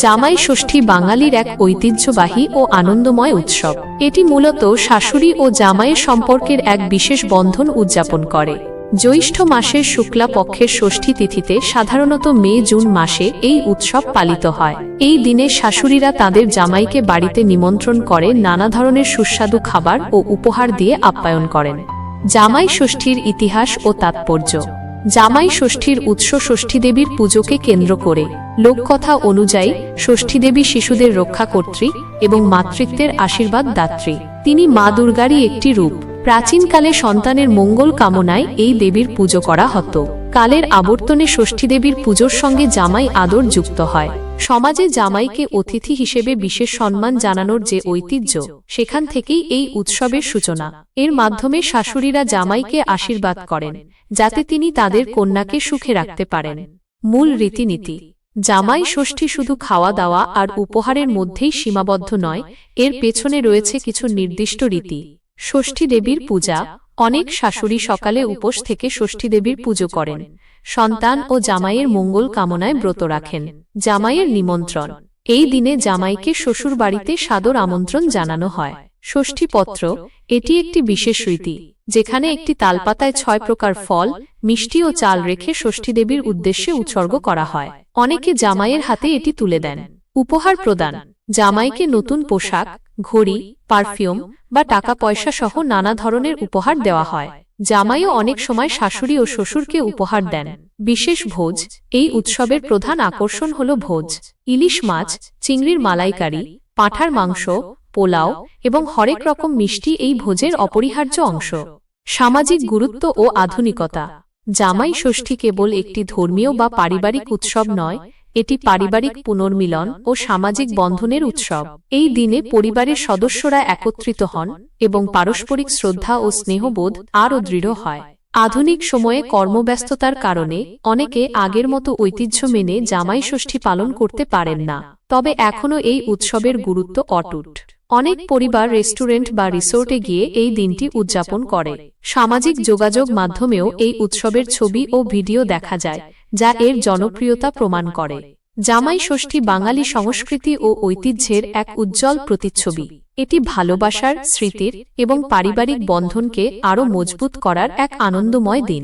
জামাই ষষ্ঠী বাঙালির এক ঐতিহ্যবাহী ও আনন্দময় উৎসব। এটি মূলত শাশুড়ি ও জামাইয়ের সম্পর্কের এক বিশেষ বন্ধন উদযাপন করে। জ্যৈষ্ঠ মাসের শুক্লা পক্ষের ষষ্ঠী তিথিতে সাধারণত মে জুন মাসে এই উৎসব পালিত হয়। এই দিনে শাশুড়িরা তাদের জামাইকে বাড়িতে নিমন্ত্রণ করে নানা ধরনের সুস্বাদু খাবার ও উপহার দিয়ে আপ্যায়ন করেন। জামাই ষষ্ঠীর ইতিহাস ও তাৎপর্য। জামাই ষষ্ঠীর উৎস ষষ্ঠীদেবীর পুজোকে কেন্দ্র করে। লোককথা অনুযায়ী ষষ্ঠীদেবী শিশুদের রক্ষাকর্ত্রী এবং মাতৃত্বের আশীর্বাদ দাত্রী। তিনি মা দুর্গারই একটি রূপ। প্রাচীনকালে সন্তানের মঙ্গল কামনায় এই দেবীর পুজো করা হতো। কালের আবর্তনে ষষ্ঠীদেবীর পুজোর সঙ্গে জামাই আদর যুক্ত হয়। সমাজে জামাইকে অতিথি হিসেবে বিশেষ সম্মান জানানোর যে ঐতিহ্য, সেখান থেকেই এই উৎসবের সূচনা। এর মাধ্যমে শাশুড়িরা জামাইকে আশীর্বাদ করেন, যাতে তিনি তাদের কন্যাকে সুখে রাখতে পারেন। মূল রীতিনীতি। জামাই ষষ্ঠী শুধু খাওয়া দাওয়া আর উপহারের মধ্যেই সীমাবদ্ধ নয়, এর পেছনে রয়েছে কিছু নির্দিষ্ট রীতি। ষষ্ঠী দেবীর পূজা। অনেক শাশুড়ি সকালে উপোস থেকে ষষ্ঠী দেবীর পুজো করেন। সন্তান ও জামাইয়ের মঙ্গল কামনায় ব্রত রাখেন। জামাইয়ের নিমন্ত্রণ। এই দিনে জামাইকে শ্বশুর বাড়িতে সাদর আমন্ত্রণ জানানো হয়। ষষ্ঠীপত্র। এটি একটি বিশেষ রীতি, যেখানে একটি তালপাতায় 6 প্রকার ফল, মিষ্টি ও চাল রেখে ষষ্ঠী দেবীর উদ্দেশ্যে উৎসর্গ করা হয়। অনেকে জামাইয়ের হাতে এটি তুলে দেন। উপহার প্রদান। জামাইকে নতুন পোশাক, ঘড়ি, পারফিউম বা টাকা পয়সা সহ নানা ধরনের উপহার দেওয়া হয়। জামাইও অনেক সময় শাশুড়ি ও শ্বশুরকে উপহার দেন। বিশেষ ভোজ। এই উৎসবের প্রধান আকর্ষণ হল ভোজ। ইলিশ মাছ, চিংড়ির মালাইকারি, পাঁঠার মাংস, পোলাও এবং হরেক রকম মিষ্টি এই ভোজের অপরিহার্য অংশ। সামাজিক গুরুত্ব ও আধুনিকতা। জামাই ষষ্ঠী কেবল একটি ধর্মীয় বা পারিবারিক উৎসব নয়, এটি পারিবারিক পুনর্মিলন ও সামাজিক বন্ধনের উৎসব। এই দিনে পরিবারের সদস্যরা একত্রিত হন এবং পারস্পরিক শ্রদ্ধা ও স্নেহবোধ আরও দৃঢ় হয়। আধুনিক সময়ে কর্মব্যস্ততার কারণে অনেকে আগের মতো ঐতিহ্য মেনে জামাই ষষ্ঠী পালন করতে পারেন না, তবে এখনও এই উৎসবের গুরুত্ব অটুট। অনেক পরিবার রেস্টুরেন্ট বা রিসোর্টে গিয়ে এই দিনটি উদযাপন করে। সামাজিক যোগাযোগ মাধ্যমেও এই উৎসবের ছবি ও ভিডিও দেখা যায়, যা এর জনপ্রিয়তা প্রমাণ করে। জামাই ষষ্ঠী বাঙালি সংস্কৃতি ও ঐতিহ্যের এক উজ্জ্বল প্রতিচ্ছবি। এটি ভালোবাসার, স্মৃতির এবং পারিবারিক বন্ধনকে আরও মজবুত করার এক আনন্দময় দিন।